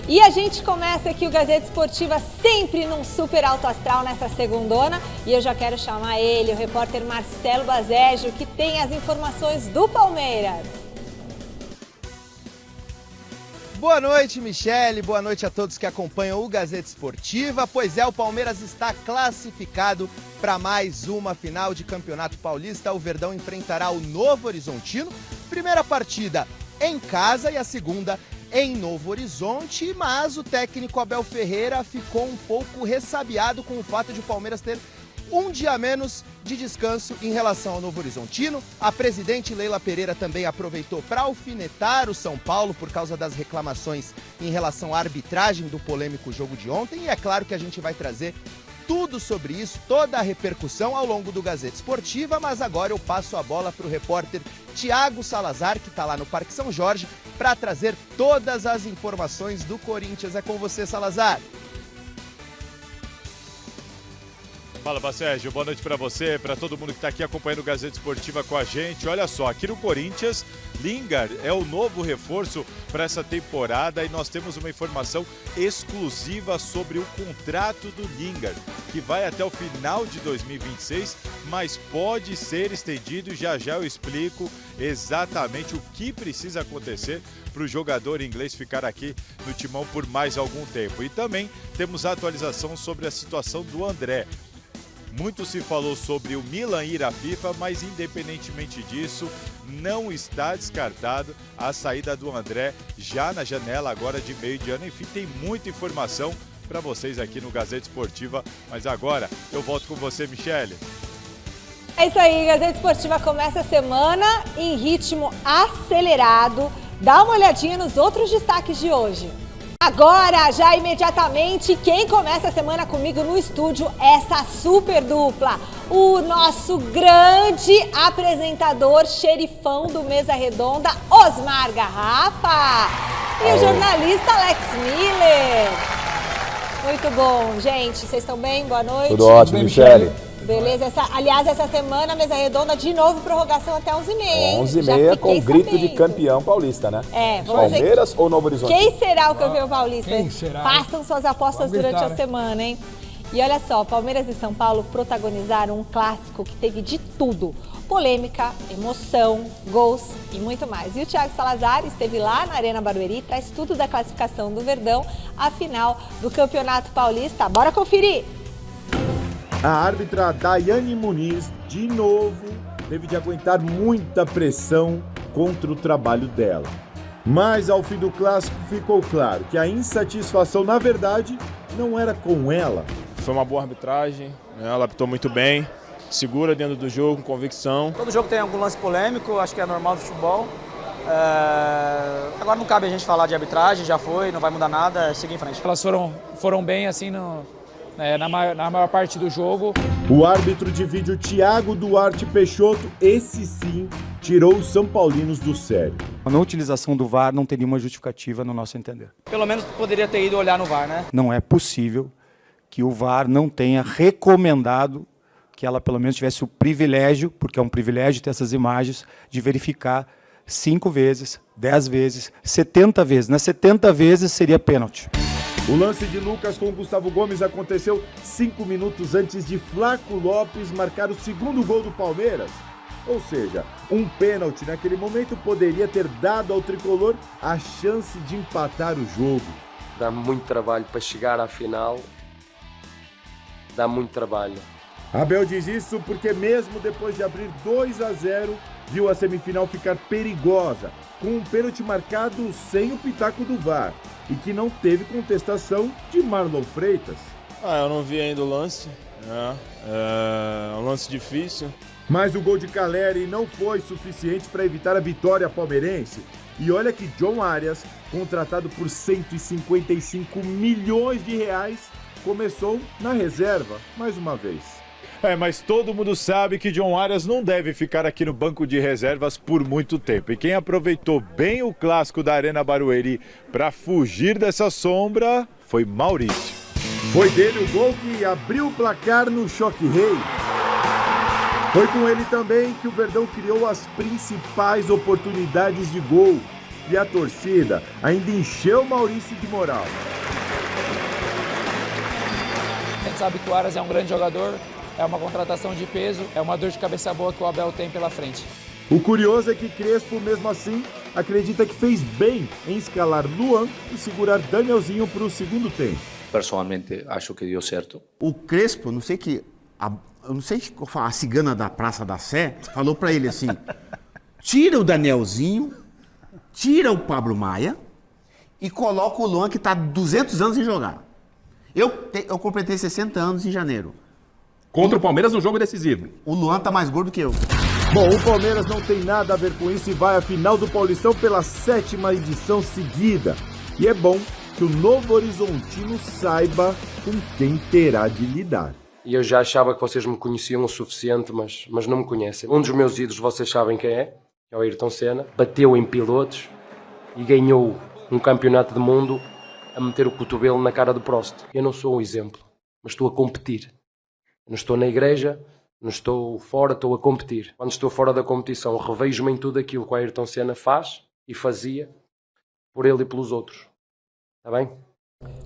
E a gente começa aqui o Gazeta Esportiva sempre num super alto astral nessa segundona. E eu já quero chamar ele, o repórter Marcelo Bazeggio, que tem as informações do Palmeiras. Boa noite, Michele. Boa noite a todos que acompanham o Gazeta Esportiva. Pois é, o Palmeiras está classificado para mais uma final de Campeonato Paulista. O Verdão enfrentará o Novo Horizontino. Primeira partida em casa e a segunda em Novo Horizonte, mas o técnico Abel Ferreira ficou um pouco ressabiado com o fato de o Palmeiras ter um dia a menos de descanso em relação ao Novo Horizontino. A presidente Leila Pereira também aproveitou para alfinetar o São Paulo por causa das reclamações em relação à arbitragem do polêmico jogo de ontem. E é claro que a gente vai trazer tudo sobre isso, toda a repercussão ao longo do Gazeta Esportiva, mas agora eu passo a bola para o repórter Thiago Salazar, que está lá no Parque São Jorge, para trazer todas as informações do Corinthians. É com você, Salazar. Fala, Bazeggio, boa noite para você, para todo mundo que está aqui acompanhando o Gazeta Esportiva com a gente. Olha só, aqui no Corinthians, Lingard é o novo reforço para essa temporada e nós temos uma informação exclusiva sobre o contrato do Lingard, que vai até o final de 2026, mas pode ser estendido. Já já eu explico exatamente o que precisa acontecer para o jogador inglês ficar aqui no timão por mais algum tempo. E também temos a atualização sobre a situação do André. Muito se falou sobre o Milan ir à FIFA, mas independentemente disso, não está descartado a saída do André já na janela agora de meio de ano. Enfim, tem muita informação para vocês aqui no Gazeta Esportiva, mas agora eu volto com você, Michele. É isso aí, Gazeta Esportiva começa a semana em ritmo acelerado. Dá uma olhadinha nos outros destaques de hoje. Agora, já imediatamente, quem começa a semana comigo no estúdio, essa super dupla, o nosso grande apresentador, xerifão do Mesa Redonda, Osmar Garrafa, e o jornalista Alex Miller. Muito bom, gente, vocês estão bem? Boa noite. Tudo ótimo, Michele. Beleza, aliás, essa semana, Mesa Redonda, de novo, prorrogação até 11h30, hein? 11h30 com grito de campeão paulista, né? Palmeiras ou Novo Horizonte? Quem será o campeão paulista? Quem será? Façam suas apostas durante a semana, hein? E olha só, Palmeiras e São Paulo protagonizaram um clássico que teve de tudo. Polêmica, emoção, gols e muito mais. E o Thiago Salazar esteve lá na Arena Barueri, traz tudo da classificação do Verdão à final do Campeonato Paulista. Bora conferir! A árbitra Daiane Muniz, de novo, teve de aguentar muita pressão contra o trabalho dela. Mas ao fim do clássico ficou claro que a insatisfação, na verdade, não era com ela. Foi uma boa arbitragem, ela apitou muito bem, segura dentro do jogo, com convicção. Todo jogo tem algum lance polêmico, acho que é normal do futebol. Agora não cabe a gente falar de arbitragem, já foi, não vai mudar nada, seguir em frente. Elas foram bem assim na maior parte do jogo. O árbitro de vídeo Thiago Duarte Peixoto, esse sim, tirou os São Paulinos do sério. A não utilização do VAR não teria uma justificativa no nosso entender. Pelo menos poderia ter ido olhar no VAR, né? Não é possível que o VAR não tenha recomendado que ela pelo menos tivesse o privilégio, porque é um privilégio ter essas imagens, de verificar 5 vezes, 10 vezes, 70 vezes. Nas 70 vezes seria pênalti. O lance de Lucas com Gustavo Gomes aconteceu 5 minutos antes de Flaco Lopes marcar o segundo gol do Palmeiras. Ou seja, um pênalti naquele momento poderia ter dado ao tricolor a chance de empatar o jogo. Dá muito trabalho para chegar à final, dá muito trabalho. Abel diz isso porque mesmo depois de abrir 2-0, viu a semifinal ficar perigosa, com um pênalti marcado sem o pitaco do VAR. E que não teve contestação de Marlon Freitas. Eu não vi ainda o lance, é um lance difícil. Mas o gol de Caleri não foi suficiente para evitar a vitória palmeirense. E olha que John Arias, contratado por 155 milhões de reais, começou na reserva mais uma vez. Mas todo mundo sabe que John Arias não deve ficar aqui no banco de reservas por muito tempo. E quem aproveitou bem o clássico da Arena Barueri para fugir dessa sombra foi Maurício. Foi dele o gol que abriu o placar no Choque Rei. Foi com ele também que o Verdão criou as principais oportunidades de gol. E a torcida ainda encheu Maurício de moral. A gente sabe que o Aras é um grande jogador, é uma contratação de peso, é uma dor de cabeça boa que o Abel tem pela frente. O curioso é que Crespo, mesmo assim, acredita que fez bem em escalar Luan e segurar Danielzinho para o segundo tempo. Pessoalmente, acho que deu certo. O Crespo, eu não sei a cigana da Praça da Sé falou para ele assim: tira o Danielzinho, tira o Pablo Maia e coloca o Luan, que está 200 anos sem jogar. Eu completei 60 anos em janeiro. Contra o Palmeiras no jogo decisivo. O Luan tá mais gordo que eu. Bom, o Palmeiras não tem nada a ver com isso e vai à final do Paulistão pela 7ª edição seguida. E é bom que o Novo Horizontino saiba com quem terá de lidar. E eu já achava que vocês me conheciam o suficiente, mas não me conhecem. Um dos meus ídolos, vocês sabem quem é o Ayrton Senna. Bateu em pilotos e ganhou um campeonato do mundo a meter o cotovelo na cara do Prost. Eu não sou um exemplo, mas estou a competir. Eu não estou na igreja, não estou fora, estou a competir. Quando estou fora da competição, revejo-me em tudo aquilo que o Ayrton Senna faz e fazia por ele e pelos outros. Está bem?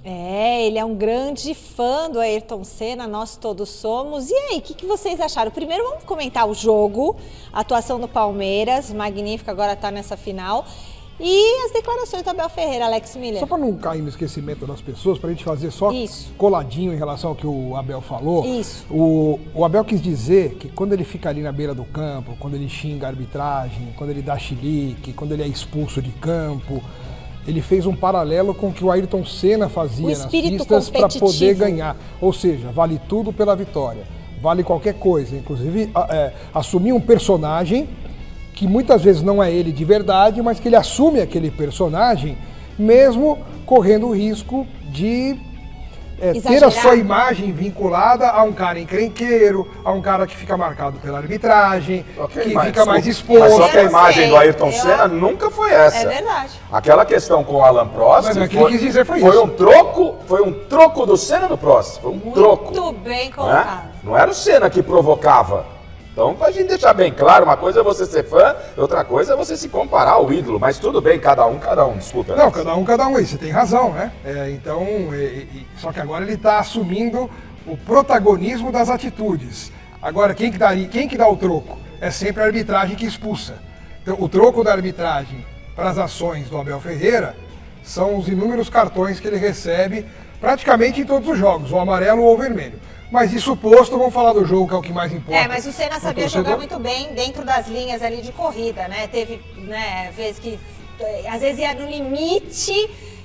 Ele é um grande fã do Ayrton Senna, nós todos somos. E aí, o que vocês acharam? Primeiro vamos comentar o jogo, a atuação do Palmeiras, magnífica, agora está nessa final. E as declarações do Abel Ferreira, Alex Miller. Só para não cair no esquecimento das pessoas, para a gente fazer só coladinho em relação ao que o Abel falou. Isso. O Abel quis dizer que quando ele fica ali na beira do campo, quando ele xinga a arbitragem, quando ele dá chilique, quando ele é expulso de campo, ele fez um paralelo com o que o Ayrton Senna fazia nas pistas para poder ganhar. Ou seja, vale tudo pela vitória, vale qualquer coisa. Inclusive, assumir um personagem que muitas vezes não é ele de verdade, mas que ele assume aquele personagem, mesmo correndo o risco de ter a sua imagem vinculada a um cara encrenqueiro, a um cara que fica marcado pela arbitragem, fica mais exposto. Mas só que a imagem do Ayrton Senna nunca foi essa. É verdade. Aquela questão com o Alan Prost foi um troco do Senna no Prost. Foi um troco. Muito bem colocado. Não era o Senna que provocava. Então, pra gente deixar bem claro, uma coisa é você ser fã, outra coisa é você se comparar ao ídolo. Mas tudo bem, cada um, desculpa. Não, cada um, você tem razão, né? Só que agora ele tá assumindo o protagonismo das atitudes. Agora, quem que dá o troco? É sempre a arbitragem que expulsa. Então, o troco da arbitragem para as ações do Abel Ferreira são os inúmeros cartões que ele recebe praticamente em todos os jogos, o amarelo ou o vermelho. Mas isso posto, vamos falar do jogo, que é o que mais importa. Mas o Senna sabia jogar muito bem dentro das linhas ali de corrida, né? Teve vezes que, às vezes ia no limite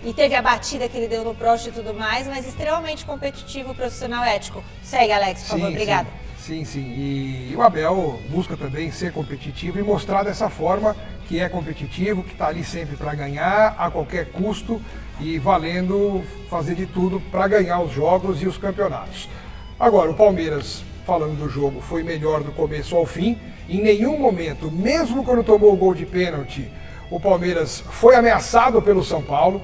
e teve a batida que ele deu no Prost e tudo mais, mas extremamente competitivo, profissional, ético. Segue, Alex, por favor, obrigada. Sim. E o Abel busca também ser competitivo e mostrar dessa forma que é competitivo, que está ali sempre para ganhar, a qualquer custo e valendo fazer de tudo para ganhar os jogos e os campeonatos. Agora, o Palmeiras, falando do jogo, foi melhor do começo ao fim. Em nenhum momento, mesmo quando tomou o gol de pênalti, o Palmeiras foi ameaçado pelo São Paulo.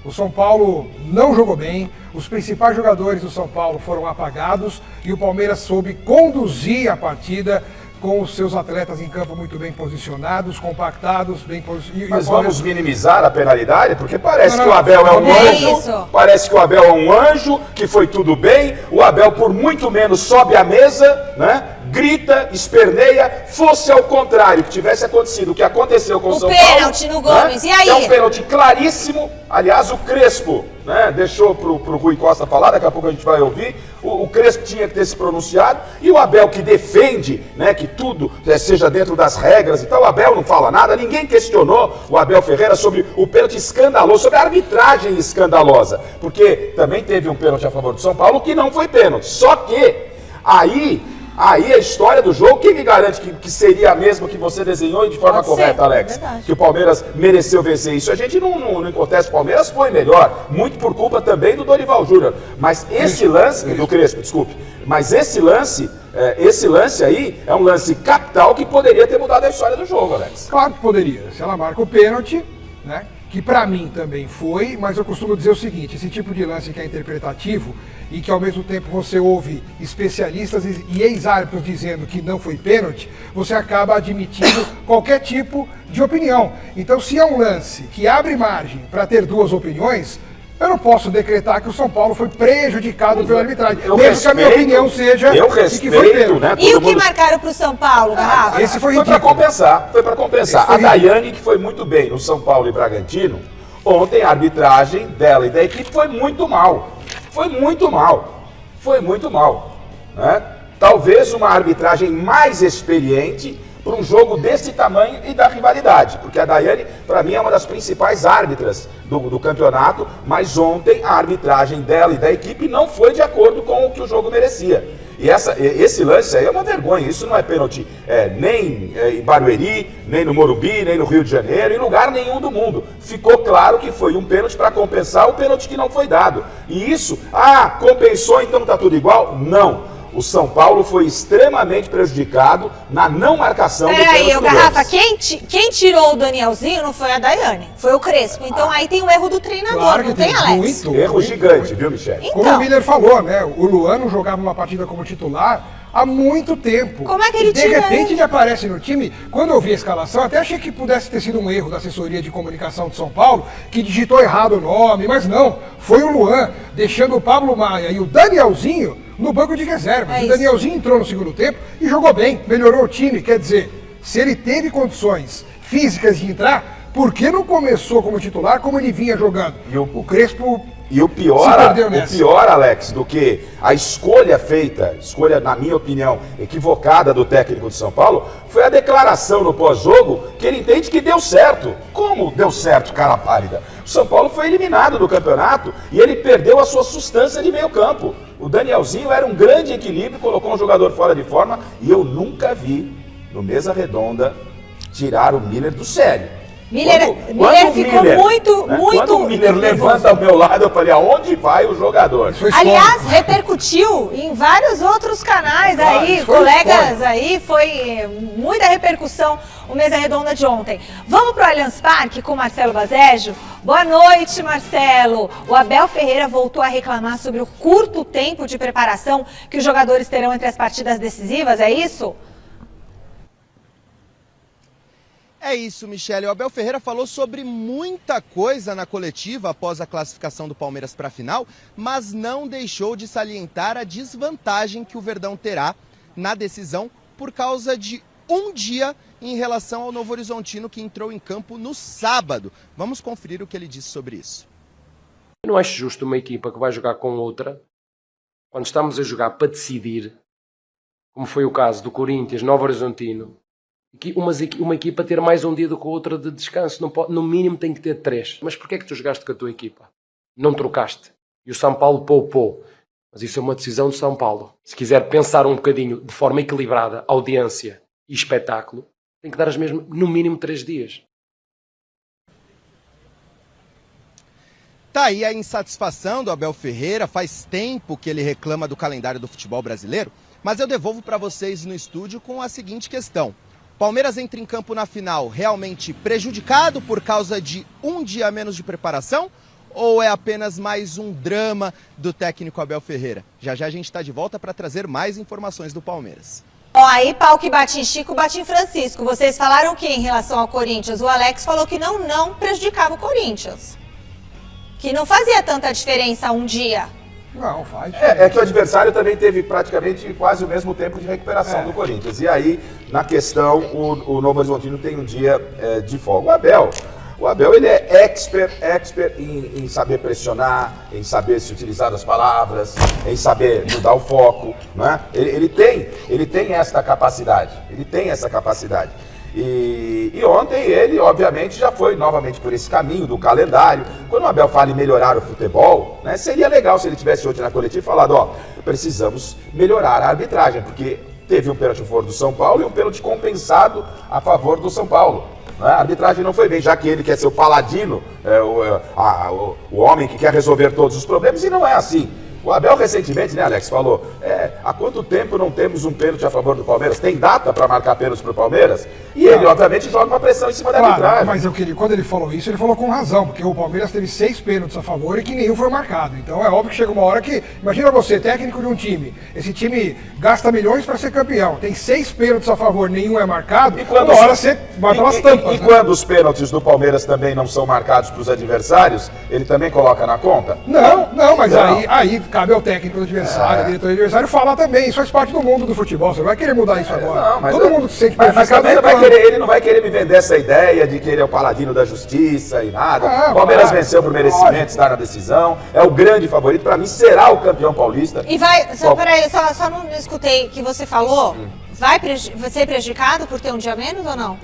O São Paulo não jogou bem, os principais jogadores do São Paulo foram apagados e o Palmeiras soube conduzir a partida com os seus atletas em campo muito bem posicionados, compactados, bem posicionados. Mas vamos minimizar a penalidade? Porque parece que o Abel é um anjo, parece que o Abel é um anjo, que foi tudo bem, o Abel por muito menos sobe à mesa, né? Grita, esperneia, fosse ao contrário, que tivesse acontecido o que aconteceu com o São Paulo. O pênalti no Gomes, e aí? É um pênalti claríssimo, aliás, o Crespo, né, deixou pro Rui Costa falar, daqui a pouco a gente vai ouvir, o Crespo tinha que ter se pronunciado, e o Abel que defende, né, que tudo seja dentro das regras e tal, o Abel não fala nada, ninguém questionou o Abel Ferreira sobre o pênalti escandaloso, sobre a arbitragem escandalosa, porque também teve um pênalti a favor do São Paulo que não foi pênalti, só que aí a história do jogo, quem me garante que seria a mesma que você desenhou e de forma correta, Alex? Que o Palmeiras mereceu vencer isso. A gente não contesta, o Palmeiras foi melhor, muito por culpa também do Dorival Júnior. Mas esse lance, do Crespo, desculpe, mas esse lance aí é um lance capital que poderia ter mudado a história do jogo, Alex. Claro que poderia. Se ela marca o pênalti, né? que para mim também foi, mas eu costumo dizer o seguinte, esse tipo de lance que é interpretativo e que ao mesmo tempo você ouve especialistas e ex-árbitros dizendo que não foi pênalti, você acaba admitindo qualquer tipo de opinião. Então, se é um lance que abre margem para ter duas opiniões, eu não posso decretar que o São Paulo foi prejudicado pela arbitragem, mesmo que a minha opinião seja de que foi pênalti. Né, e o que marcaram para o São Paulo, Garrafa? Esse foi para compensar, foi para compensar. A Daiane, que foi muito bem no São Paulo e Bragantino, ontem a arbitragem dela e da equipe foi muito mal. Foi muito mal. Foi muito mal. Né? Talvez uma arbitragem mais experiente para um jogo desse tamanho e da rivalidade, porque a Daiane, para mim, é uma das principais árbitras do campeonato, mas ontem a arbitragem dela e da equipe não foi de acordo com o que o jogo merecia. E esse lance aí é uma vergonha, isso não é pênalti nem em Barueri, nem no Morumbi, nem no Rio de Janeiro, em lugar nenhum do mundo. Ficou claro que foi um pênalti para compensar o pênalti que não foi dado. E isso, compensou, então tá tudo igual? Não. O São Paulo foi extremamente prejudicado na não marcação do pênalti. Peraí, Garrafa, quem tirou o Danielzinho não foi a Daiane, foi o Crespo. Então aí tem o erro do treinador, claro não tem, Alex? Erro gigante, viu, Michele? Então. Como o Miller falou, né? O Luan não jogava uma partida como titular há muito tempo. Como é que ele de repente ele aparece no time. Quando eu vi a escalação, até achei que pudesse ter sido um erro da assessoria de comunicação de São Paulo, que digitou errado o nome, mas não. Foi o Luan, deixando o Pablo Maia e o Danielzinho no banco de reservas. O Danielzinho entrou no segundo tempo e jogou bem, melhorou o time. Quer dizer, se ele teve condições físicas de entrar, por que não começou como titular como ele vinha jogando? O Crespo... E o pior, Alex, do que a escolha feita, na minha opinião, equivocada do técnico de São Paulo, foi a declaração no pós-jogo que ele entende que deu certo. Como deu certo, cara pálida? O São Paulo foi eliminado do campeonato e ele perdeu a sua substância de meio campo. O Danielzinho era um grande equilíbrio, colocou um jogador fora de forma e eu nunca vi, no Mesa Redonda, tirar o Miller do sério. Miller ficou muito Quando o Miller levanta ao meu lado, eu falei, aonde vai o jogador? Aliás, repercutiu em vários outros canais aí, colegas aí, foi muita repercussão o Mesa Redonda de ontem. Vamos para o Allianz Parque com o Marcelo Bazejo? Boa noite, Marcelo. O Abel Ferreira voltou a reclamar sobre o curto tempo de preparação que os jogadores terão entre as partidas decisivas, é isso? É isso, Michele. O Abel Ferreira falou sobre muita coisa na coletiva após a classificação do Palmeiras para a final, mas não deixou de salientar a desvantagem que o Verdão terá na decisão por causa de um dia em relação ao Novo Horizontino, que entrou em campo no sábado. Vamos conferir o que ele disse sobre isso. Eu não acho justo uma equipa que vai jogar com outra, quando estamos a jogar para decidir, como foi o caso do Corinthians, Novo Horizontino, que uma equipa ter mais um dia do que a outra de descanso. Não pode, no mínimo tem que ter 3. Mas porquê é que tu jogaste com a tua equipa? Não trocaste. E o São Paulo poupou. Mas isso é uma decisão do São Paulo. Se quiser pensar um bocadinho de forma equilibrada, audiência e espetáculo, tem que dar as mesmas, no mínimo 3 dias. Tá aí a insatisfação do Abel Ferreira. Faz tempo que ele reclama do calendário do futebol brasileiro. Mas eu devolvo para vocês no estúdio com a seguinte questão. Palmeiras entra em campo na final realmente prejudicado por causa de um dia a menos de preparação? Ou é apenas mais um drama do técnico Abel Ferreira? Já já a gente está de volta para trazer mais informações do Palmeiras. Ó, aí pau que bate em Chico, bate em Francisco. Vocês falaram o que em relação ao Corinthians? O Alex falou que não prejudicava o Corinthians. Que não fazia tanta diferença um dia. Não, faz. É que o adversário também teve praticamente quase o mesmo tempo de recuperação do Corinthians. E aí, na questão, o Novo Horizontino tem um dia de folga. O Abel ele é expert em saber pressionar, em saber se utilizar das palavras, em saber mudar o foco, né? Ele tem essa capacidade. E ontem ele, obviamente, já foi novamente por esse caminho do calendário. Quando o Abel fala em melhorar o futebol, né, seria legal se ele tivesse hoje na coletiva falado, precisamos melhorar a arbitragem, porque teve um pênalti a favor do São Paulo e um pênalti compensado a favor do São Paulo. Né? A arbitragem não foi bem, já que ele quer ser o paladino, o homem que quer resolver todos os problemas, e não é assim. O Abel recentemente, né, Alex, falou, há quanto tempo não temos um pênalti a favor do Palmeiras? Tem data para marcar pênalti pro Palmeiras? E ele, obviamente, joga uma pressão em cima da arbitragem. Mas quando ele falou isso, ele falou com razão, porque o Palmeiras teve 6 pênaltis a favor e que nenhum foi marcado. Então é óbvio que chega uma hora que, imagina você, técnico de um time, esse time gasta milhões para ser campeão, tem 6 pênaltis a favor, nenhum é marcado, uma hora você vai pelas tampas. E quando os pênaltis do Palmeiras também não são marcados para os adversários, ele também coloca na conta? Não, mas aí cabe ao técnico do adversário, ao diretor do adversário falar também, isso faz parte do mundo do futebol, você não vai querer mudar isso agora. Não, mas todo mundo se sente mas também ele não vai querer me vender essa ideia de que ele é o paladino da justiça e nada. O Palmeiras venceu por merecimento, está na decisão, é o grande favorito, para mim será o campeão paulista. E vai, peraí, só não escutei o que você falou. Vai ser prejudicado por ter um dia menos ou não?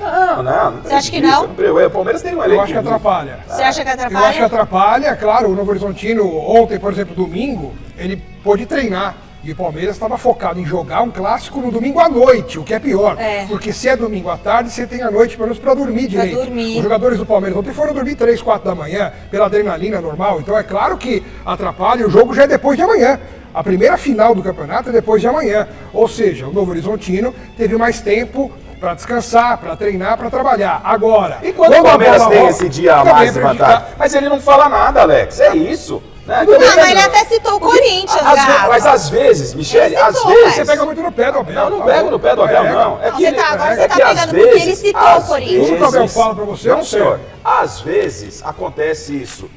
Não. Você acha que não? O Palmeiras tem um elenco. Eu acho que atrapalha. Você acha que atrapalha? Eu acho que atrapalha, claro, o Novo Horizontino ontem, por exemplo, domingo, ele pôde treinar. E o Palmeiras estava focado em jogar um clássico no domingo à noite, o que é pior. Porque se é domingo à tarde, você tem a noite pelo menos para dormir direito. Os jogadores do Palmeiras ontem foram dormir 3, 4 da manhã, pela adrenalina normal. Então é claro que atrapalha, o jogo já é depois de amanhã. A primeira final do campeonato é depois de amanhã. Ou seja, o Novo Horizontino teve mais tempo para descansar, para treinar, para trabalhar. Agora, e quando o Palmeiras tem esse dia a mais de vantagem? Mas ele não fala nada, Alex, é isso. Né? Mas ele até citou o Corinthians, mas às vezes, Michele, às vezes... Você pega muito no pé do Abel. Não pego no pé do Abel, não. Agora você tá pegando porque ele citou o Corinthians. Tudo que o Abel fala para você, não, senhor. Às vezes acontece isso,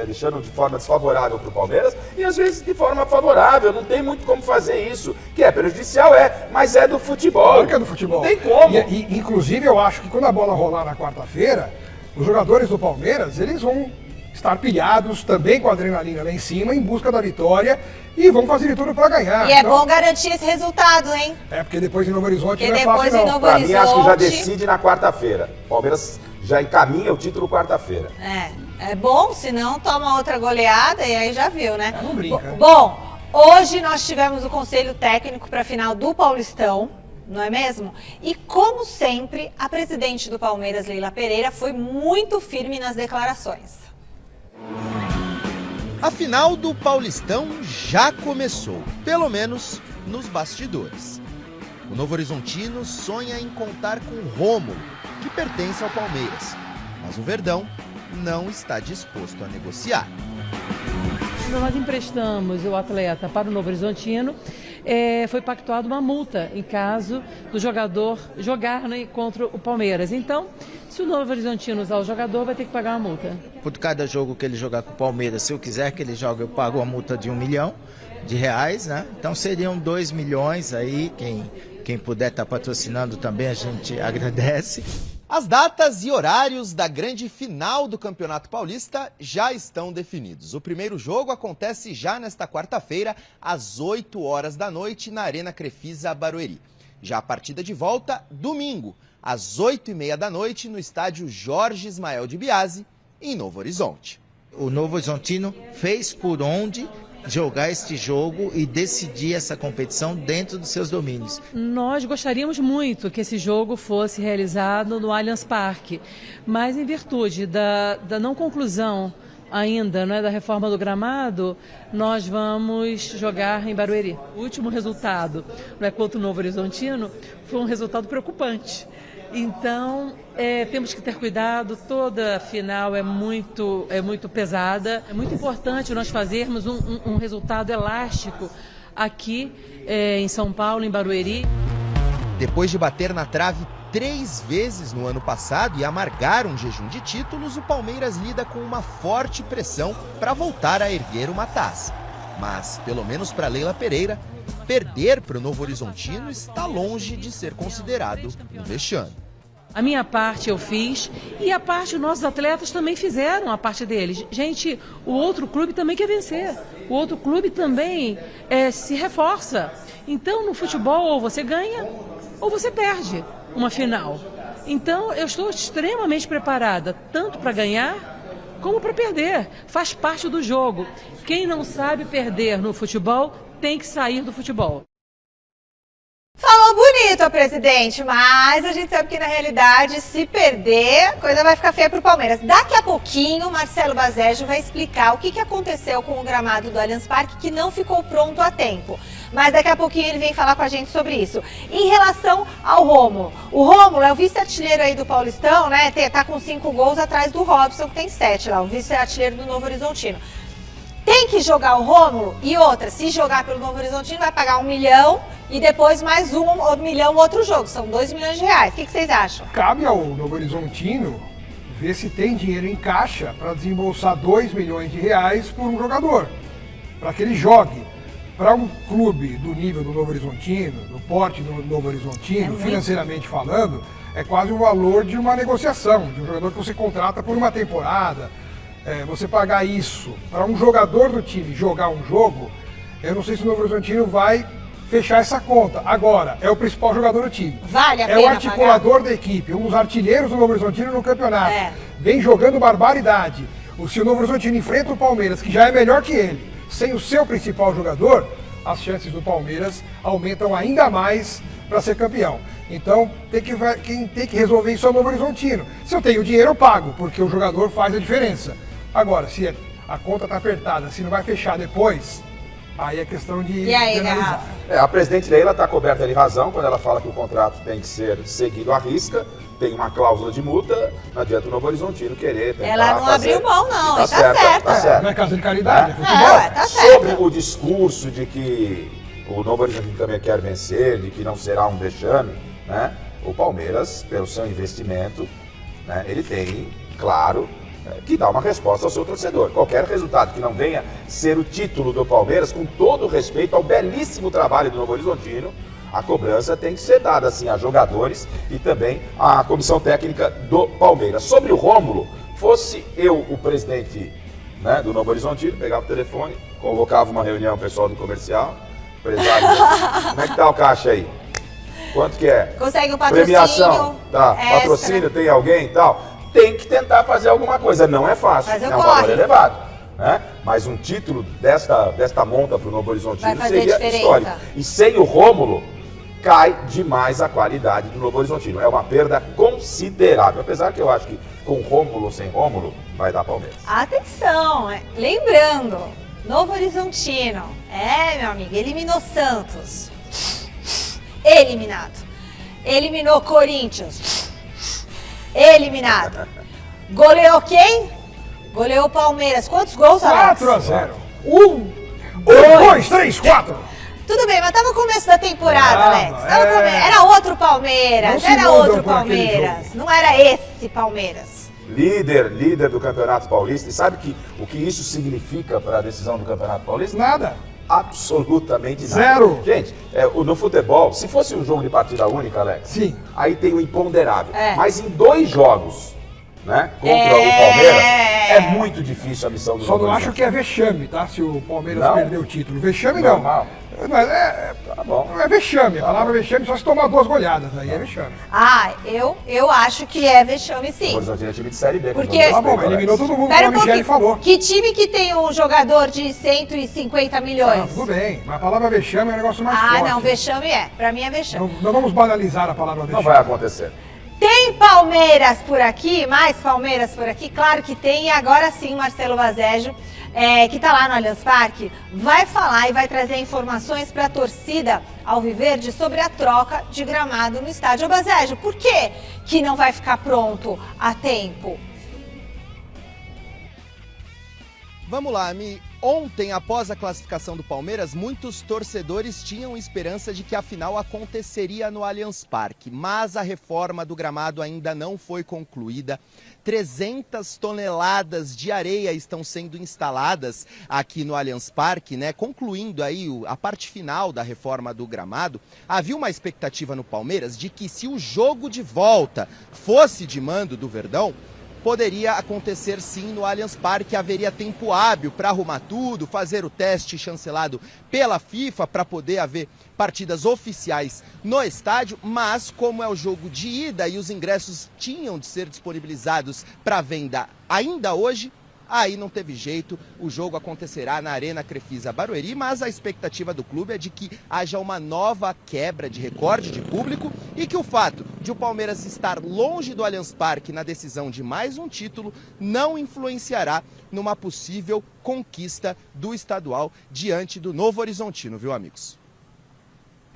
deixando de forma desfavorável para o Palmeiras, e às vezes de forma favorável, não tem muito como fazer isso, que é prejudicial, mas é do futebol. Claro que é do futebol. Não tem como. E inclusive eu acho que quando a bola rolar na quarta-feira, os jogadores do Palmeiras, eles vão estar pilhados também com a adrenalina lá em cima, em busca da vitória, e vão fazer de tudo para ganhar. E é bom garantir esse resultado, hein? Porque depois em Novo Horizonte não é fácil não. Pra mim, acho que já decide na quarta-feira. O Palmeiras já encaminha o título quarta-feira. É bom, senão toma outra goleada e aí já viu, né? Não brinca. Bom, hoje nós tivemos o conselho técnico para a final do Paulistão, não é mesmo? E como sempre, a presidente do Palmeiras, Leila Pereira, foi muito firme nas declarações. A final do Paulistão já começou, pelo menos nos bastidores. O Novo Horizontino sonha em contar com Rômulo, que pertence ao Palmeiras, mas o Verdão não está disposto a negociar. Nós emprestamos o atleta para o Novo Horizontino, foi pactuada uma multa em caso do jogador jogar contra o Palmeiras. Então, se o Novo Horizontino usar o jogador, vai ter que pagar uma multa. Por cada jogo que ele jogar com o Palmeiras, se eu quiser que ele jogue, eu pago uma multa de R$1 milhão, né? Então seriam 2 milhões aí, quem puder estar patrocinando também a gente agradece. As datas e horários da grande final do Campeonato Paulista já estão definidos. O primeiro jogo acontece já nesta quarta-feira, às 8 horas da noite, na Arena Crefisa Barueri. Já a partida de volta, domingo, às 8h30 da noite, no estádio Jorge Ismael de Biasi, em Novo Horizonte. O Novo Horizontino fez por onde jogar este jogo e decidir essa competição dentro dos seus domínios. Nós gostaríamos muito que esse jogo fosse realizado no Allianz Parque, mas em virtude da não conclusão ainda, da reforma do gramado, nós vamos jogar em Barueri. O último resultado contra o Novo Horizontino foi um resultado preocupante. Então, temos que ter cuidado, toda final é muito pesada. É muito importante nós fazermos um resultado elástico aqui em São Paulo, em Barueri. Depois de bater na trave 3 vezes no ano passado e amargar um jejum de títulos, o Palmeiras lida com uma forte pressão para voltar a erguer uma taça. Mas, pelo menos para Leila Pereira, perder para o Novo Horizontino está longe de ser considerado um vexame. A minha parte eu fiz e a parte dos nossos atletas também fizeram a parte deles. Gente, o outro clube também quer vencer. O outro clube também se reforça. Então, no futebol, ou você ganha ou você perde uma final. Então, eu estou extremamente preparada, tanto para ganhar como para perder. Faz parte do jogo. Quem não sabe perder no futebol tem que sair do futebol. Falou bonito, presidente, mas a gente sabe que na realidade, se perder, a coisa vai ficar feia pro Palmeiras. Daqui a pouquinho, Marcelo Basejo vai explicar o que aconteceu com o gramado do Allianz Parque, que não ficou pronto a tempo. Mas daqui a pouquinho ele vem falar com a gente sobre isso. Em relação ao Rômulo, o Rômulo é o vice-artilheiro aí do Paulistão, né? Tá com 5 gols atrás do Robson, que tem 7 lá, o vice-artilheiro do Novo Horizontino. Tem que jogar o Rômulo e outra, se jogar pelo Novo Horizontino vai pagar 1 milhão e depois mais 1 milhão outro jogo, são 2 milhões de reais. O que vocês acham? Cabe ao Novo Horizontino ver se tem dinheiro em caixa para desembolsar 2 milhões de reais por um jogador, para que ele jogue. Para um clube do nível do Novo Horizontino, do porte do Novo Horizontino, financeiramente falando, é quase o valor de uma negociação, de um jogador que você contrata por uma temporada. Você pagar isso para um jogador do time jogar um jogo, eu não sei se o Novo Horizontino vai fechar essa conta. Agora, é o principal jogador do time. Vale a pena o articulador da equipe, um dos artilheiros do Novo Horizontino no campeonato. Vem jogando barbaridade. Se o Novo Horizontino enfrenta o Palmeiras, que já é melhor que ele, sem o seu principal jogador, as chances do Palmeiras aumentam ainda mais para ser campeão. Então, quem tem que resolver isso é o Novo Horizontino. Se eu tenho dinheiro, eu pago, porque o jogador faz a diferença. Agora, se a conta está apertada, se não vai fechar depois, aí é questão de analisar. A presidente Leila está coberta de razão quando ela fala que o contrato tem que ser seguido à risca, tem uma cláusula de multa, não adianta o Novo Horizontino querer tentar Ela não fazer. abriu mão, não, Tá certa. Não é casa de caridade, é futebol. Tá certo. Sobre o discurso de que o Novo Horizontino também quer vencer, de que não será um vexame, né? O Palmeiras, pelo seu investimento, né, ele tem, claro, que dá uma resposta ao seu torcedor. Qualquer resultado que não venha ser o título do Palmeiras, com todo respeito ao belíssimo trabalho do Novo Horizontino, a cobrança tem que ser dada assim a jogadores e também à comissão técnica do Palmeiras. Sobre o Rômulo, fosse eu o presidente, né, do Novo Horizontino, pegava o telefone, convocava uma reunião pessoal do comercial, empresário, como é que tá o caixa aí? Quanto que é? Consegue um patrocínio. Premiação, tá? Extra. Patrocínio, tem alguém e tal? Tem que tentar fazer alguma coisa, não é fácil, Fazer é um valor elevado, né? Mas um título desta monta para o Novo Horizontino seria histórico. E sem o Rômulo, cai demais a qualidade do Novo Horizontino. É uma perda considerável, apesar que eu acho que com Rômulo ou sem Rômulo, vai dar Palmeiras. Atenção, lembrando, Novo Horizontino, meu amigo, eliminou Santos, eliminado, eliminou Corinthians, eliminado, goleou quem? Goleou o Palmeiras. Quantos gols, Alex? 4-0. 1, 2, 3, 4. Tudo bem, mas tava no começo da temporada, Alex. Era outro Palmeiras, não era esse Palmeiras. Líder do Campeonato Paulista. E sabe o que isso significa para a decisão do Campeonato Paulista? Nada. Absolutamente nada. Zero. Gente, no futebol, se fosse um jogo de partida única, Alex, sim, aí tem o imponderável. Mas em 2 jogos, né, contra o Palmeiras, é muito difícil a missão do Só não Novo acho que é vexame, tá? Se o Palmeiras perder o título. Vexame Normal. não. Não é vexame. A palavra vexame só se tomar 2 goleadas. Aí é vexame. Eu acho que é vexame, sim. O Horizonte é time de Série B. Porque... eliminou todo mundo, como a Michele falou. Que time que tem um jogador de 150 milhões? Tudo bem, mas a palavra vexame é um negócio mais forte. Não, vexame Pra mim é vexame. Não vamos banalizar a palavra vexame. Não vai acontecer. Tem Palmeiras por aqui? Mais Palmeiras por aqui? Claro que tem. E agora sim, Marcelo Basejo, que está lá no Allianz Parque, vai falar e vai trazer informações para a torcida alviverde sobre a troca de gramado no estádio. Basejo, por que não vai ficar pronto a tempo? Vamos lá, Mi. Ontem, após a classificação do Palmeiras, muitos torcedores tinham esperança de que a final aconteceria no Allianz Parque, mas a reforma do gramado ainda não foi concluída. 300 toneladas de areia estão sendo instaladas aqui no Allianz Parque, né? Concluindo aí a parte final da reforma do gramado. Havia uma expectativa no Palmeiras de que, se o jogo de volta fosse de mando do Verdão, poderia acontecer sim no Allianz Parque, haveria tempo hábil para arrumar tudo, fazer o teste chancelado pela FIFA para poder haver partidas oficiais no estádio, mas como é o jogo de ida e os ingressos tinham de ser disponibilizados para venda ainda hoje, aí não teve jeito, o jogo acontecerá na Arena Crefisa Barueri, mas a expectativa do clube é de que haja uma nova quebra de recorde de público e que o fato de o Palmeiras estar longe do Allianz Parque na decisão de mais um título não influenciará numa possível conquista do estadual diante do Novo Horizontino, viu, amigos?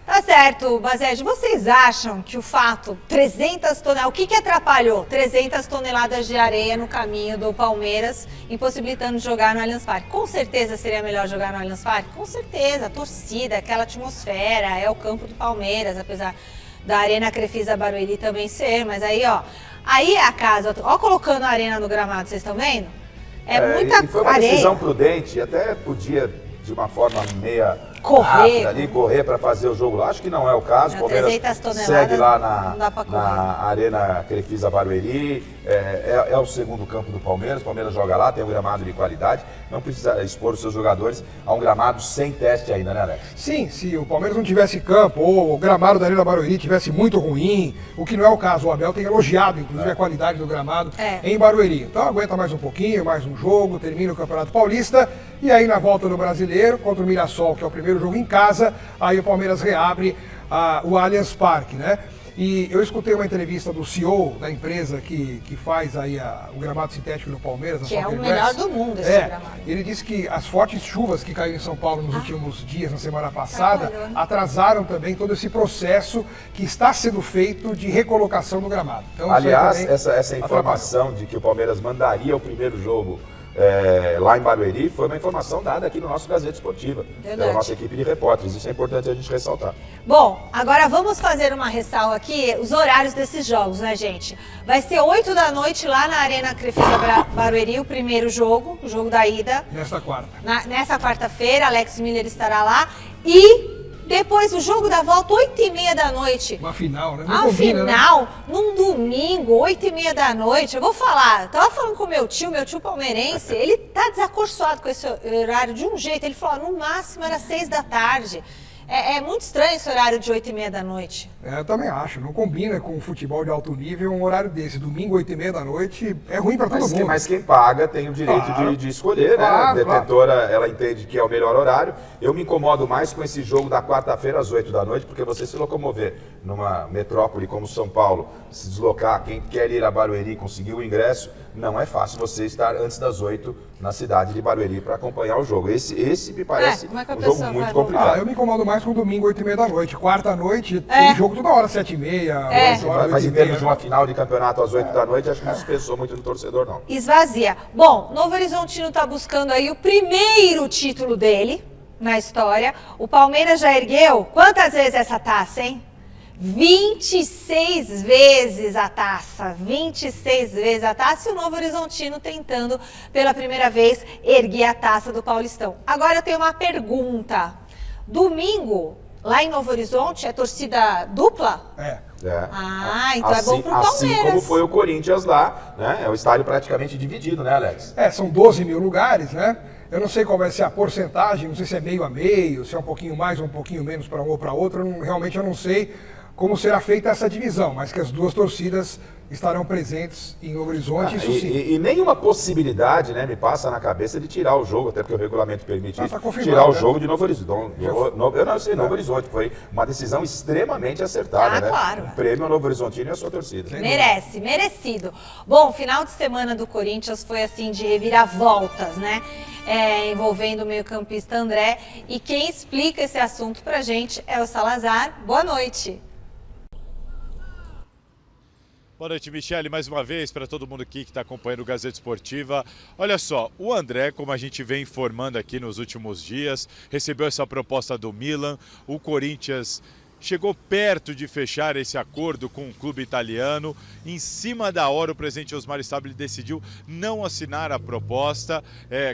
Tá certo, Based. Vocês acham que o fato, 300 toneladas, o que atrapalhou 300 toneladas de areia no caminho do Palmeiras, impossibilitando de jogar no Allianz Parque? Com certeza seria melhor jogar no Allianz Parque? Com certeza, a torcida, aquela atmosfera, é o campo do Palmeiras, apesar da Arena Crefisa Barueri também ser, mas aí, ó, aí é a casa, ó, colocando a arena no gramado, vocês estão vendo? É muita areia. E foi uma decisão prudente, até podia, de uma forma meia rápida ali, correr para fazer o jogo lá. Acho que não é o caso. O Palmeiras segue lá na Arena Crefisa Barueri. É o segundo campo do Palmeiras. O Palmeiras joga lá, tem um gramado de qualidade. Não precisa expor os seus jogadores a um gramado sem teste ainda, né, Alex? Sim, se o Palmeiras não tivesse campo ou o gramado da Arena Barueri tivesse muito ruim, o que não é o caso. O Abel tem elogiado, inclusive, a qualidade do gramado em Barueri. Então aguenta mais um pouquinho, mais um jogo, termina o Campeonato Paulista e aí na volta do Brasileiro, contra o Mirassol, que é o primeiro jogo em casa, aí o Palmeiras reabre o Allianz Parque, né? E eu escutei uma entrevista do CEO da empresa que faz aí o gramado sintético do Palmeiras. Que é o melhor do mundo esse gramado. Ele disse que as fortes chuvas que caíram em São Paulo nos últimos dias, na semana passada, atrasaram também todo esse processo que está sendo feito de recolocação do gramado. Então, aliás, essa informação de que o Palmeiras mandaria o primeiro jogo lá em Barueri foi uma informação dada aqui no nosso Gazeta Esportiva, pela nossa equipe de repórteres. Isso é importante a gente ressaltar. Bom, agora vamos fazer uma ressalva aqui, os horários desses jogos, né, gente? Vai ser 8 da noite lá na Arena Crefisa Barueri, o primeiro jogo, o jogo da ida. Nesta quarta. Nessa quarta-feira, Alex Miller estará lá. E depois o jogo da volta, 8h30 da noite. Uma final, né? Uma final, num domingo, 8h30 da noite. Eu vou falar, eu tava falando com meu tio palmeirense, ele tá desacorçoado com esse horário de um jeito. Ele falou, no máximo era 6 da tarde. É muito estranho esse horário de 8h30 da noite. Eu também acho, não combina com o futebol de alto nível um horário desse. Domingo, 8h30 da noite, é ruim para todo mundo. Mas quem paga tem o direito de escolher, né? A detentora, ela entende que é o melhor horário. Eu me incomodo mais com esse jogo da quarta-feira às 8 da noite, porque você se locomover numa metrópole como São Paulo, se deslocar, quem quer ir a Barueri, conseguir o ingresso, não é fácil você estar antes das 8 na cidade de Barueri para acompanhar o jogo. Esse me parece um jogo muito complicado. Eu me incomodo mais com o domingo, 8h30 da noite. Quarta noite, tem jogo toda hora, 7h30, 8 horas. Mas em termos de uma final de campeonato às 8 da noite, acho que não se pensou muito no torcedor, não. Esvazia. Bom, Novo Horizontino está buscando aí o primeiro título dele na história. O Palmeiras já ergueu quantas vezes essa taça, hein? 26 vezes a taça, 26 vezes a taça, e o Novo Horizontino tentando pela primeira vez erguer a taça do Paulistão. Agora eu tenho uma pergunta. Domingo, lá em Novo Horizonte, é torcida dupla? Então é bom pro Palmeiras. Assim como foi o Corinthians lá, né? É o estádio praticamente dividido, né, Alex? São 12 mil lugares, né? Eu não sei qual vai ser a porcentagem, não sei se é meio a meio, se é um pouquinho mais ou um pouquinho menos para um ou para outro. Realmente eu não sei como será feita essa divisão, mas que as duas torcidas estarão presentes em Novo Horizonte, isso sim. E nenhuma possibilidade, né, me passa na cabeça de tirar o jogo, até porque o regulamento permite isso, tirar o jogo de Novo Horizonte. Eu não sei, Novo Horizonte, foi uma decisão extremamente acertada, né? Claro. Um prêmio ao Novo Horizontino e à sua torcida. Merece, merecido. Bom, o final de semana do Corinthians foi assim de reviravoltas, né? Envolvendo o meio-campista André. E quem explica esse assunto pra gente é o Salazar. Boa noite. Boa noite, Michele, mais uma vez para todo mundo aqui que está acompanhando o Gazeta Esportiva. Olha só, o André, como a gente vem informando aqui nos últimos dias, recebeu essa proposta do Milan. O Corinthians chegou perto de fechar esse acordo com o clube italiano. Em cima da hora, o presidente Osmar Stabile decidiu não assinar a proposta.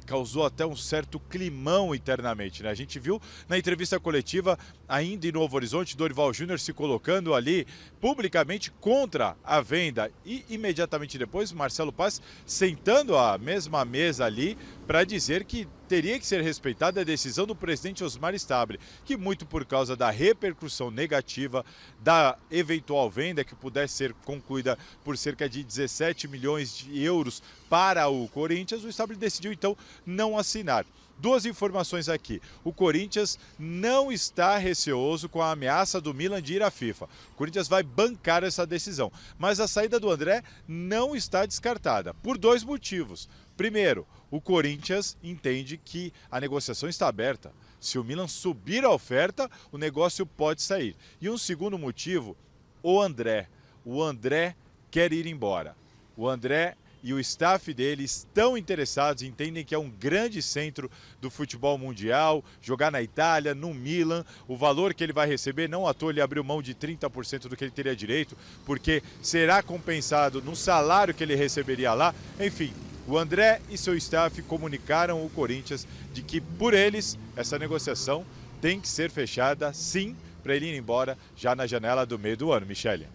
Causou até um certo climão internamente, né? A gente viu na entrevista coletiva, ainda em Novo Horizonte, Dorival Júnior se colocando ali publicamente contra a venda. E imediatamente depois, Marcelo Paz sentando à mesma mesa ali para dizer que teria que ser respeitada a decisão do presidente Osmar Stabile, que muito por causa da repercussão negativa da eventual venda que pudesse ser concluída por cerca de 17 milhões de euros para o Corinthians, o Stabile decidiu então não assinar. Duas informações aqui. O Corinthians não está receoso com a ameaça do Milan de ir à FIFA. O Corinthians vai bancar essa decisão. Mas a saída do André não está descartada, por dois motivos. Primeiro, o Corinthians entende que a negociação está aberta. Se o Milan subir a oferta, o negócio pode sair. E um segundo motivo, o André. O André quer ir embora. O André e o staff dele estão interessados, entendem que é um grande centro do futebol mundial, jogar na Itália, no Milan, o valor que ele vai receber, não à toa ele abriu mão de 30% do que ele teria direito, porque será compensado no salário que ele receberia lá. Enfim, o André e seu staff comunicaram ao Corinthians de que, por eles, essa negociação tem que ser fechada, sim, para ele ir embora já na janela do meio do ano. Michele.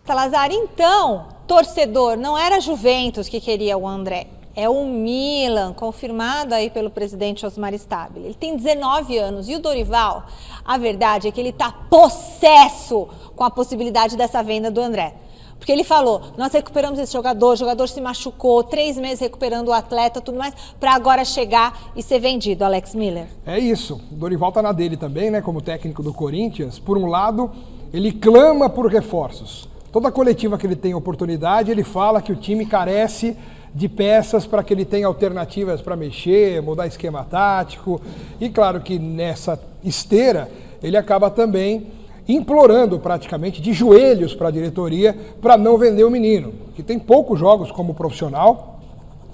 Salazar, então, torcedor, não era a Juventus que queria o André, é o Milan, confirmado aí pelo presidente Osmar Stabile. Ele tem 19 anos e o Dorival, a verdade é que ele está possesso com a possibilidade dessa venda do André. Porque ele falou, nós recuperamos esse jogador, o jogador se machucou, 3 meses recuperando o atleta, tudo mais, para agora chegar e ser vendido, Alex Miller. É isso, o Dorival tá na dele também, né, como técnico do Corinthians. Por um lado, ele clama por reforços. Toda coletiva que ele tem oportunidade, ele fala que o time carece de peças para que ele tenha alternativas para mexer, mudar esquema tático. E claro que nessa esteira, ele acaba também implorando praticamente de joelhos para a diretoria para não vender o menino, que tem poucos jogos como profissional,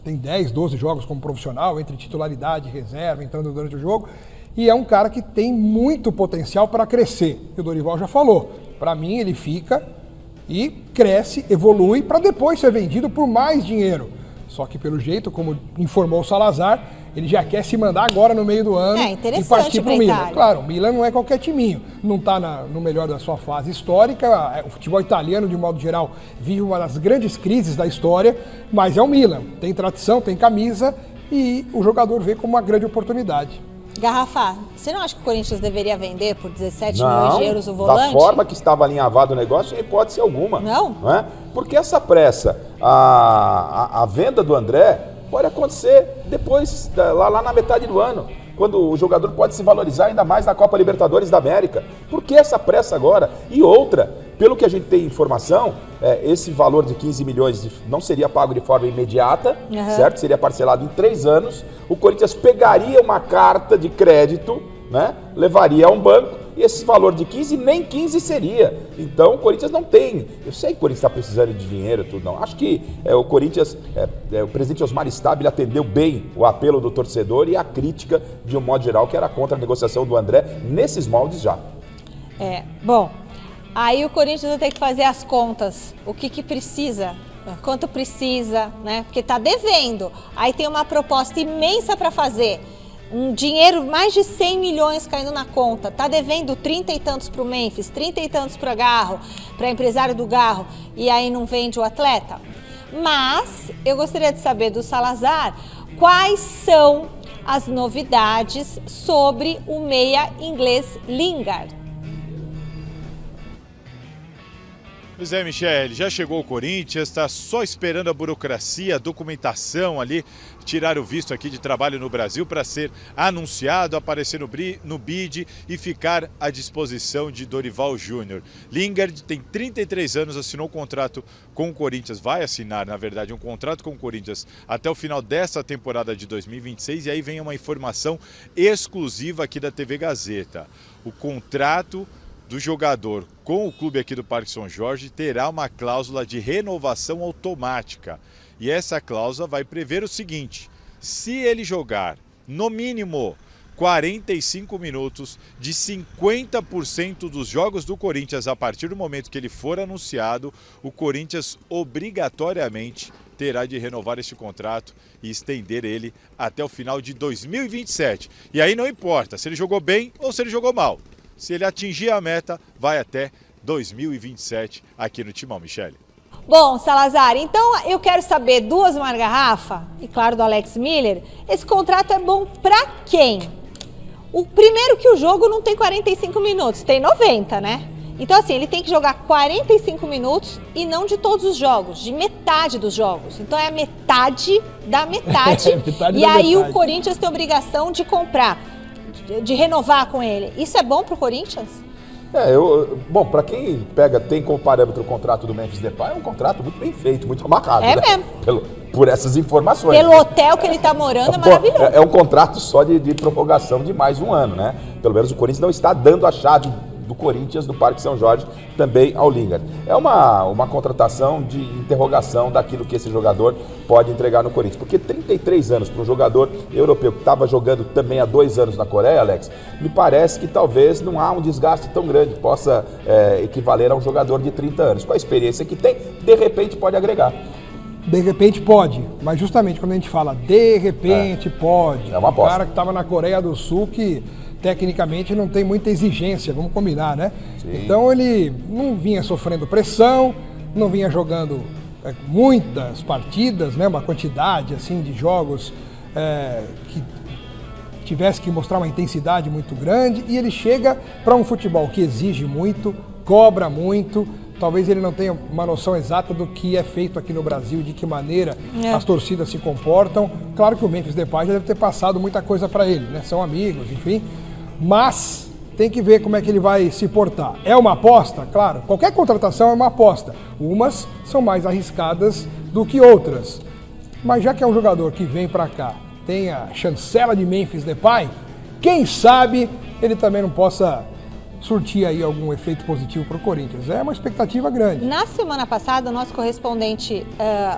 tem 10, 12 jogos como profissional, entre titularidade e reserva, entrando durante o jogo, e é um cara que tem muito potencial para crescer. E o Dorival já falou, para mim ele fica e cresce, evolui para depois ser vendido por mais dinheiro. Só que pelo jeito, como informou o Salazar, ele já quer se mandar agora no meio do ano e partir para o Milan. Claro, o Milan não é qualquer timinho, não está no melhor da sua fase histórica, o futebol italiano, de modo geral, vive uma das grandes crises da história, mas é o Milan, tem tradição, tem camisa e o jogador vê como uma grande oportunidade. Garrafa, você não acha que o Corinthians deveria vender por 17 milhões de euros o volante? Da forma que estava alinhavado o negócio, hipótese alguma. Não? Não é? Porque essa pressa, a venda do André pode acontecer depois, lá na metade do ano, quando o jogador pode se valorizar ainda mais na Copa Libertadores da América. Por que essa pressa agora? E outra, pelo que a gente tem informação, esse valor de 15 milhões não seria pago de forma imediata, certo? Seria parcelado em 3 anos. O Corinthians pegaria uma carta de crédito, né? Levaria a um banco e esse valor de 15 nem 15 seria. Então o Corinthians não tem. Eu sei que o Corinthians está precisando de dinheiro, tudo não. Acho que o Corinthians, o presidente Osmar Stabile atendeu bem o apelo do torcedor e a crítica de um modo geral que era contra a negociação do André nesses moldes já. Bom, aí o Corinthians vai ter que fazer as contas, o que precisa, quanto precisa, né? Porque tá devendo. Aí tem uma proposta imensa para fazer. Um dinheiro, mais de 100 milhões caindo na conta. Tá devendo 30 e tantos para o Memphis, 30 e tantos para Garro, para empresário do Garro, e aí não vende o atleta. Mas eu gostaria de saber do Salazar quais são as novidades sobre o meia inglês Lingard. Pois é, Michele, já chegou o Corinthians, está só esperando a burocracia, a documentação ali, tirar o visto aqui de trabalho no Brasil para ser anunciado, aparecer no bid e ficar à disposição de Dorival Júnior. Lingard tem 33 anos, assinou um contrato com o Corinthians, vai assinar, na verdade, um contrato com o Corinthians até o final desta temporada de 2026 e aí vem uma informação exclusiva aqui da TV Gazeta. O contrato do jogador com o clube aqui do Parque São Jorge terá uma cláusula de renovação automática. E essa cláusula vai prever o seguinte: se ele jogar no mínimo 45 minutos de 50% dos jogos do Corinthians a partir do momento que ele for anunciado, o Corinthians obrigatoriamente terá de renovar este contrato e estender ele até o final de 2027. E aí não importa se ele jogou bem ou se ele jogou mal. Se ele atingir a meta, vai até 2027 aqui no Timão, Michele. Bom, Salazar, então eu quero saber do Osmar Garrafa e, claro, do Alex Miller, esse contrato é bom pra quem? O primeiro que o jogo não tem 45 minutos, tem 90, né? Então, assim, ele tem que jogar 45 minutos e não de todos os jogos, de metade dos jogos. Então, é a metade da metade. Metade e da aí metade. o Corinthians tem obrigação de comprar, de renovar com ele. Isso é bom pro Corinthians? Bom, para quem tem como parâmetro o contrato do Memphis Depay, é um contrato muito bem feito, muito amarrado. É né? mesmo. Por essas informações. Pelo hotel que ele tá morando, é maravilhoso. É um contrato só de prorrogação de mais um ano, né? Pelo menos o Corinthians não está dando a chave do Corinthians do Parque São Jorge também ao Lingard. É uma contratação de interrogação daquilo que esse jogador pode entregar no Corinthians. Porque 33 anos para um jogador europeu que estava jogando também há 2 anos na Coreia, Alex, me parece que talvez não há um desgaste tão grande que possa equivaler a um jogador de 30 anos. Com a experiência que tem, de repente pode agregar. De repente pode, mas justamente quando a gente fala de repente pode, é uma aposta. O cara que estava na Coreia do Sul que tecnicamente não tem muita exigência, vamos combinar, né? Sim. Então ele não vinha sofrendo pressão, não vinha jogando muitas partidas, né? Uma quantidade assim de jogos que tivesse que mostrar uma intensidade muito grande, e ele chega para um futebol que exige muito, cobra muito. Talvez ele não tenha uma noção exata do que é feito aqui no Brasil, de que maneira as torcidas se comportam. Claro que o Memphis Depay já deve ter passado muita coisa para ele, né? São amigos, enfim. Mas tem que ver como é que ele vai se portar. É uma aposta? Claro, qualquer contratação é uma aposta. Umas são mais arriscadas do que outras. Mas já que é um jogador que vem para cá, tem a chancela de Memphis Depay, quem sabe ele também não possa surtir aí algum efeito positivo para o Corinthians. É uma expectativa grande. Na semana passada, o nosso correspondente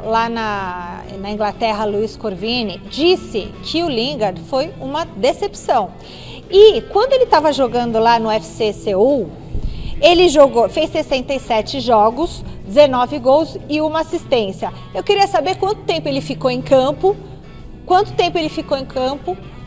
lá na Inglaterra, Luiz Corvini, disse que o Lingard foi uma decepção. E quando ele estava jogando lá no FC Seul, ele fez 67 jogos, 19 gols e 1 assistência. Eu queria saber quanto tempo ele ficou em campo,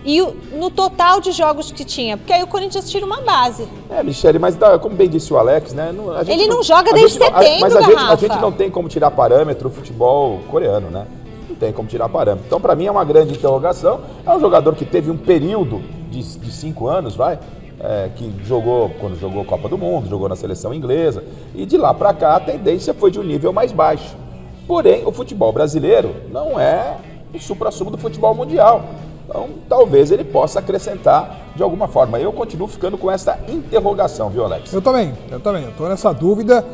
e no total de jogos que tinha, porque aí o Corinthians tira uma base. Michele, mas como bem disse o Alex, né? Ele não joga desde setembro, mas Garrafa. a gente não tem como tirar parâmetro o futebol coreano, né? Não tem como tirar parâmetro. Então, para mim, é uma grande interrogação. É um jogador que teve um período de 5 anos, que jogou quando jogou Copa do Mundo, jogou na seleção inglesa, e de lá para cá a tendência foi de um nível mais baixo. Porém, o futebol brasileiro não é o supra-sumo do futebol mundial. Então, talvez ele possa acrescentar de alguma forma. Eu continuo ficando com essa interrogação, viu, Alex? Eu também. Eu estou nessa dúvida.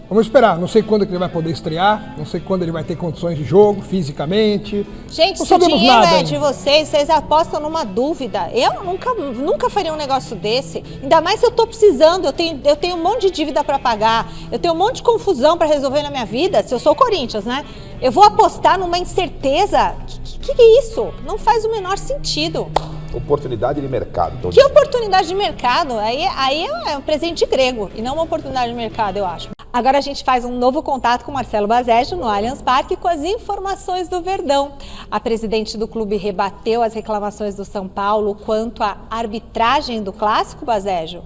Vamos esperar. Não sei quando que ele vai poder estrear, não sei quando ele vai ter condições de jogo, fisicamente. Gente, não se o sabemos dinheiro nada, é de vocês apostam numa dúvida. Eu nunca faria um negócio desse. Ainda mais se eu estou precisando, eu tenho um monte de dívida para pagar, eu tenho um monte de confusão para resolver na minha vida, se eu sou o Corinthians, né? Eu vou apostar numa incerteza? Que é isso? Não faz o menor sentido. Oportunidade de mercado. Que oportunidade de mercado? Aí é um presente grego e não uma oportunidade de mercado, eu acho. Agora a gente faz um novo contato com Marcelo Baseggio no Allianz Parque com as informações do Verdão. A presidente do clube rebateu as reclamações do São Paulo quanto à arbitragem do clássico, Baseggio.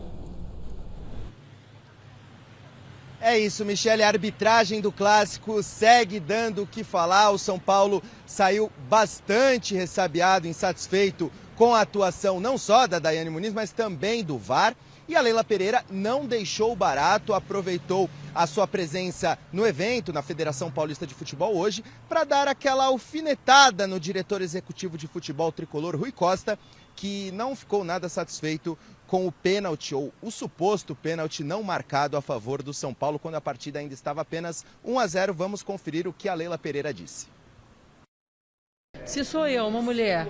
É isso, Michele, a arbitragem do clássico segue dando o que falar. O São Paulo saiu bastante ressabiado, insatisfeito com a atuação não só da Daiane Muniz, mas também do VAR. E a Leila Pereira não deixou barato, aproveitou a sua presença no evento, na Federação Paulista de Futebol hoje, para dar aquela alfinetada no diretor executivo de futebol tricolor, Rui Costa, que não ficou nada satisfeito com o pênalti, ou o suposto pênalti não marcado a favor do São Paulo, quando a partida ainda estava apenas 1-0. Vamos conferir o que a Leila Pereira disse. Se sou eu, uma mulher,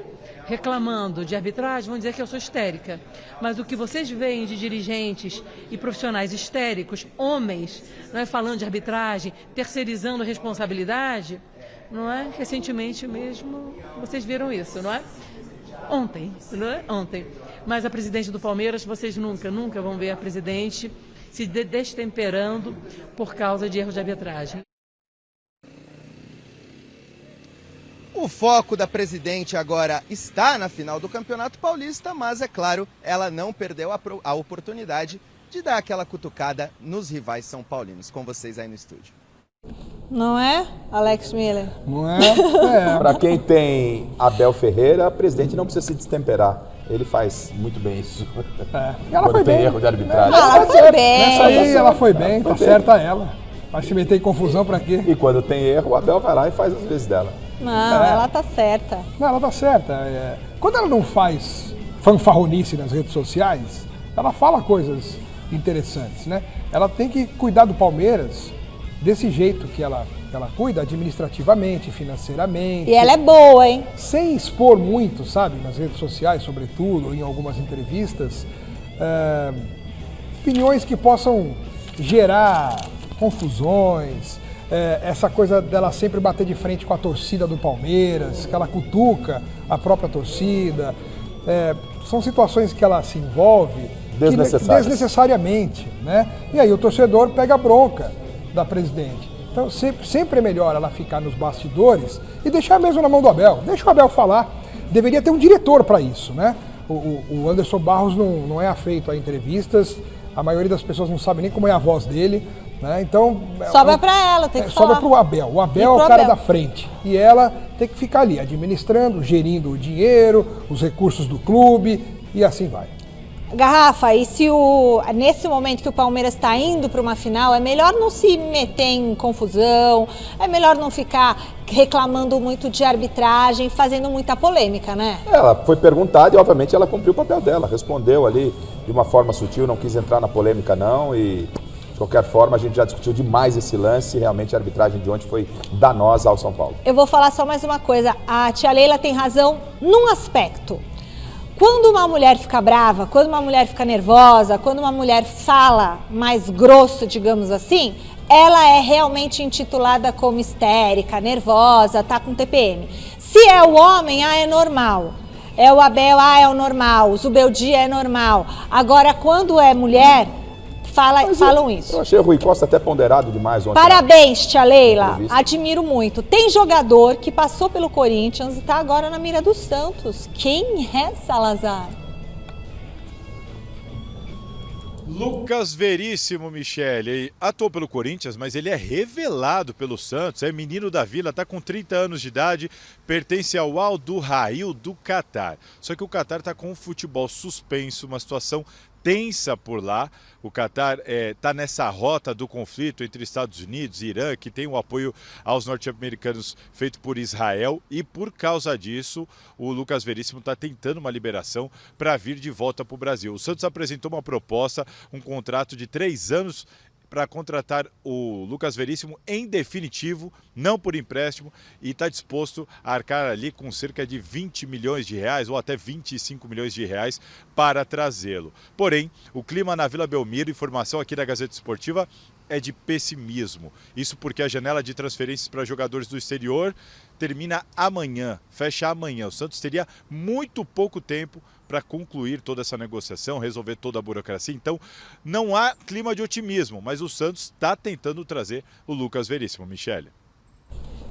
reclamando de arbitragem, vão dizer que eu sou histérica. Mas o que vocês veem de dirigentes e profissionais histéricos, homens, não é, falando de arbitragem, terceirizando a responsabilidade, não é? Recentemente mesmo, vocês viram isso, não é? Ontem, não é? Ontem. Mas a presidente do Palmeiras, vocês nunca vão ver a presidente se destemperando por causa de erros de arbitragem. O foco da presidente agora está na final do Campeonato Paulista, mas, é claro, ela não perdeu a oportunidade de dar aquela cutucada nos rivais são paulinos. Com vocês aí no estúdio. Não é, Alex Miller? Não é? Para quem tem Abel Ferreira, presidente não precisa se destemperar. Ele faz muito bem isso. E ela Quando foi tem bem. erro de arbitragem. Ela foi bem. Nessa aí ela foi bem, tá certa ela. Vai se meter em confusão pra quê? E quando tem erro, o Abel vai lá e faz as vezes dela. Não, ela tá certa. Não, ela tá certa. Quando ela não faz fanfarronice nas redes sociais, ela fala coisas interessantes, né? Ela tem que cuidar do Palmeiras desse jeito que ela cuida, administrativamente, financeiramente. E ela é boa, hein? Sem expor muito, sabe, nas redes sociais, sobretudo, em algumas entrevistas, opiniões que possam gerar confusões, essa coisa dela sempre bater de frente com a torcida do Palmeiras, que ela cutuca a própria torcida. São situações que ela se envolve desnecessariamente, né? E aí o torcedor pega a bronca da presidente. Então sempre é melhor ela ficar nos bastidores e deixar mesmo na mão do Abel. Deixa o Abel falar. Deveria ter um diretor para isso, né? O Anderson Barros não é afeito a entrevistas, a maioria das pessoas não sabe nem como é a voz dele, né? Então sobra para ela, tem que falar. Sobra para o Abel. O Abel é o cara da frente e ela tem que ficar ali administrando, gerindo o dinheiro, os recursos do clube e assim vai. Garrafa, e se nesse momento que o Palmeiras está indo para uma final, é melhor não se meter em confusão, é melhor não ficar reclamando muito de arbitragem, fazendo muita polêmica, né? Ela foi perguntada e, obviamente, ela cumpriu o papel dela. Respondeu ali de uma forma sutil, não quis entrar na polêmica, não. E, de qualquer forma, a gente já discutiu demais esse lance. Realmente, a arbitragem de ontem foi danosa ao São Paulo. Eu vou falar só mais uma coisa. A tia Leila tem razão num aspecto. Quando uma mulher fica brava, quando uma mulher fica nervosa, quando uma mulher fala mais grosso, digamos assim, ela é realmente intitulada como histérica, nervosa, tá com TPM. Se é o homem, é normal. É o Abel, é o normal. O Zubeldia é normal. Agora, quando é mulher, falam isso. Eu achei o Rui Costa até ponderado demais ontem. Parabéns, tia Leila. Admiro muito. Tem jogador que passou pelo Corinthians e está agora na mira do Santos. Quem é, Salazar? Lucas Veríssimo, Michele, atuou pelo Corinthians, mas ele é revelado pelo Santos, é menino da Vila, está com 30 anos de idade, pertence ao Al Duhail do Catar. Só que o Catar está com o futebol suspenso, uma situação tensa por lá. O Catar está nessa rota do conflito entre Estados Unidos e Irã, que tem o apoio aos norte-americanos feito por Israel, e por causa disso o Lucas Veríssimo está tentando uma liberação para vir de volta para o Brasil. O Santos apresentou uma proposta, um contrato de 3 anos para contratar o Lucas Veríssimo em definitivo, não por empréstimo, e está disposto a arcar ali com cerca de 20 milhões de reais ou até 25 milhões de reais para trazê-lo. Porém, o clima na Vila Belmiro, informação aqui da Gazeta Esportiva, é de pessimismo. Isso porque a janela de transferências para jogadores do exterior termina amanhã, fecha amanhã. O Santos teria muito pouco tempo para concluir toda essa negociação, resolver toda a burocracia. Então, não há clima de otimismo, mas o Santos está tentando trazer o Lucas Veríssimo, Michele.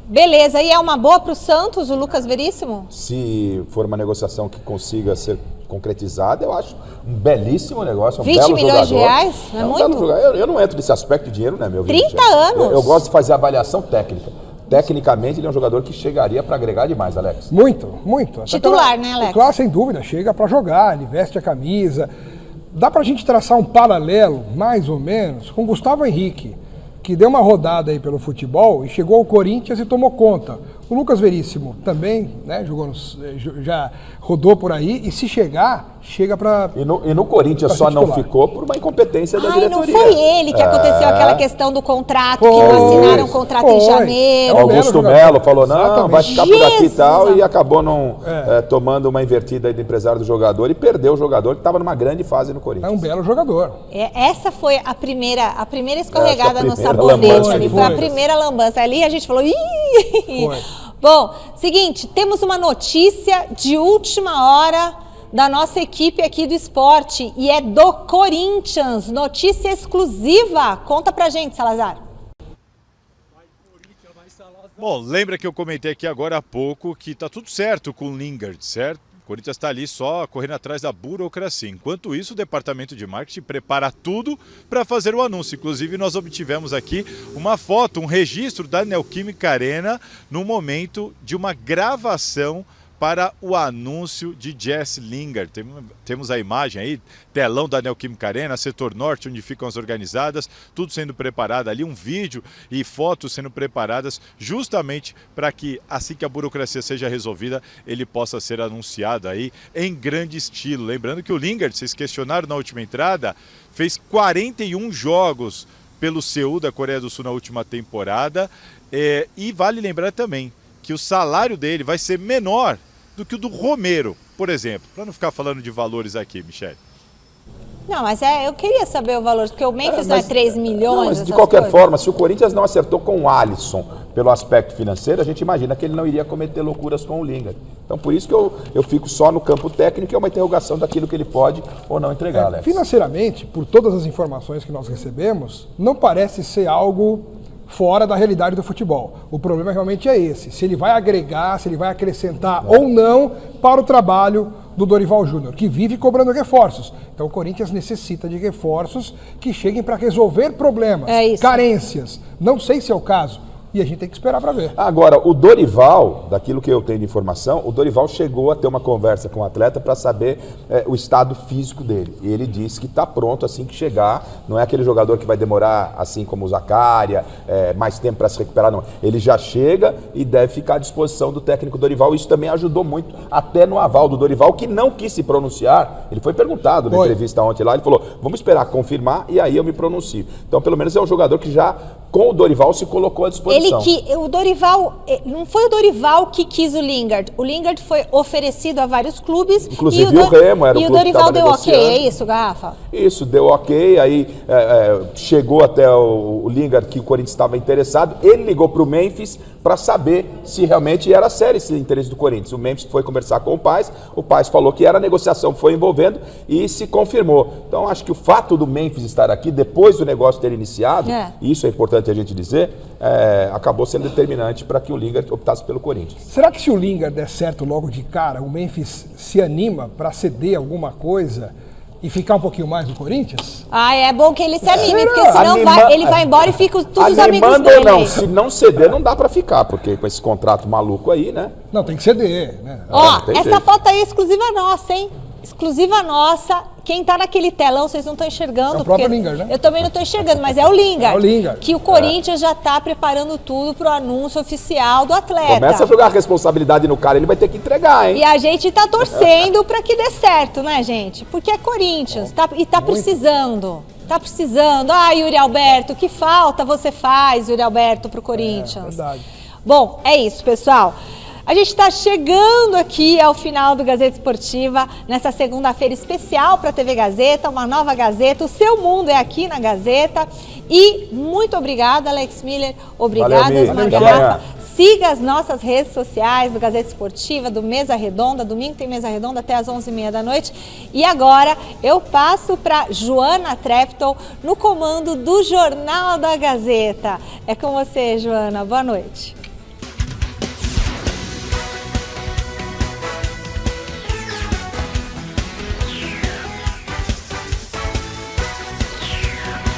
Beleza, e é uma boa para o Santos, o Lucas Veríssimo? Se for uma negociação que consiga ser concretizada, eu acho um belíssimo negócio, um 20 belo milhões jogador. De reais? Não é muito? Eu não entro nesse aspecto de dinheiro, né, meu? 30 anos? Eu gosto de fazer avaliação técnica. Tecnicamente, ele é um jogador que chegaria para agregar demais, Alex. Muito, muito. Titular, né, Alex? Claro, sem dúvida, chega para jogar, ele veste a camisa. Dá pra gente traçar um paralelo, mais ou menos, com Gustavo Henrique, que deu uma rodada aí pelo futebol e chegou ao Corinthians e tomou conta. O Lucas Veríssimo também, né, já rodou por aí e se chegar, chega para... E no Corinthians só não ficou por uma incompetência da diretoria. Não foi ele que aconteceu aquela questão do contrato, que não assinaram o contrato em janeiro. Augusto Melo falou, não, Exatamente. vai ficar por aqui e tal, e acabou tomando uma invertida aí do empresário do jogador e perdeu o jogador que estava numa grande fase no Corinthians. É um belo jogador. Essa foi a primeira escorregada no sabonete ali, foi a primeira lambança. Ali a gente falou, ih! Foi. Bom, seguinte, temos uma notícia de última hora da nossa equipe aqui do esporte e é do Corinthians, notícia exclusiva. Conta pra gente, Salazar. Bom, lembra que eu comentei aqui agora há pouco que tá tudo certo com o Lingard, certo? O Corinthians está ali só correndo atrás da burocracia. Enquanto isso, o departamento de marketing prepara tudo para fazer o anúncio. Inclusive, nós obtivemos aqui uma foto, um registro da Neoquímica Arena no momento de uma gravação para o anúncio de Jesse Lingard. Temos a imagem aí, telão da Neoquímica Arena, setor norte, onde ficam as organizadas, tudo sendo preparado ali, um vídeo e fotos sendo preparadas justamente para que, assim que a burocracia seja resolvida, ele possa ser anunciado aí em grande estilo. Lembrando que o Lingard, vocês questionaram na última entrada, fez 41 jogos pelo Seul da Coreia do Sul na última temporada, e vale lembrar também que o salário dele vai ser menor do que o do Romero, por exemplo. Para não ficar falando de valores aqui, Michele. Não, mas eu queria saber o valor, porque o Memphis não é 3 milhões. Mas de qualquer forma, se o Corinthians não acertou com o Alisson pelo aspecto financeiro, a gente imagina que ele não iria cometer loucuras com o Lingard. Então por isso que eu fico só no campo técnico, é uma interrogação daquilo que ele pode ou não entregar, Alex. Financeiramente, por todas as informações que nós recebemos, não parece ser algo fora da realidade do futebol. O problema realmente é esse, se ele vai agregar, se ele vai acrescentar ou não para o trabalho do Dorival Júnior, que vive cobrando reforços. Então o Corinthians necessita de reforços que cheguem para resolver problemas, carências. Não sei se é o caso. E a gente tem que esperar para ver. Agora, o Dorival, daquilo que eu tenho de informação, o Dorival chegou a ter uma conversa com o atleta para saber o estado físico dele. E ele disse que está pronto assim que chegar. Não é aquele jogador que vai demorar, assim como o Zaccaria, mais tempo para se recuperar, não. Ele já chega e deve ficar à disposição do técnico Dorival. Isso também ajudou muito, até no aval do Dorival, que não quis se pronunciar. Ele foi perguntado na entrevista ontem lá, ele falou, vamos esperar confirmar e aí eu me pronuncio. Então, pelo menos é um jogador que já, com o Dorival, se colocou à disposição. O Dorival, não foi o Dorival que quis o Lingard foi oferecido a vários clubes. Inclusive o Remo era o clube que Dorival estava deu negociando. ok, é isso, Garrafa? Isso, deu ok, aí chegou até o Lingard que o Corinthians estava interessado, ele ligou para o Memphis para saber se realmente era sério esse interesse do Corinthians. O Memphis foi conversar com o Paes falou que era a negociação que foi envolvendo e se confirmou. Então acho que o fato do Memphis estar aqui depois do negócio ter iniciado, isso é importante a gente dizer, acabou sendo determinante para que o Lingard optasse pelo Corinthians. Será que se o Lingard der certo logo de cara, o Memphis se anima para ceder alguma coisa e ficar um pouquinho mais no Corinthians? É bom que ele se anime, porque senão ele vai embora e fica todos os amigos Animando dele. ou não, se não ceder não dá para ficar, porque com esse contrato maluco aí, né? Não, tem que ceder, né? Essa foto aí é exclusiva nossa, hein? Exclusiva nossa. Quem tá naquele telão, vocês não estão enxergando. É o próprio Lingard, né? Eu também não estou enxergando, mas é o Lingard. É o Lingard. Que o Corinthians já tá preparando tudo pro anúncio oficial do atleta. Começa a jogar a responsabilidade no cara, ele vai ter que entregar, hein? E a gente tá torcendo para que dê certo, né, gente? Porque é Corinthians, tá precisando. Tá precisando. Yuri Alberto, que falta você faz, Yuri Alberto, pro Corinthians. Verdade. Bom, é isso, pessoal. A gente está chegando aqui ao final do Gazeta Esportiva, nessa segunda-feira especial para a TV Gazeta, uma nova Gazeta. O seu mundo é aqui na Gazeta. E muito obrigada, Alex Miller. Obrigada, Osmar Garrafa. Siga as nossas redes sociais do Gazeta Esportiva, do Mesa Redonda. Domingo tem Mesa Redonda até às 11h30 da noite. E agora eu passo para Joana Trepton no comando do Jornal da Gazeta. É com você, Joana. Boa noite.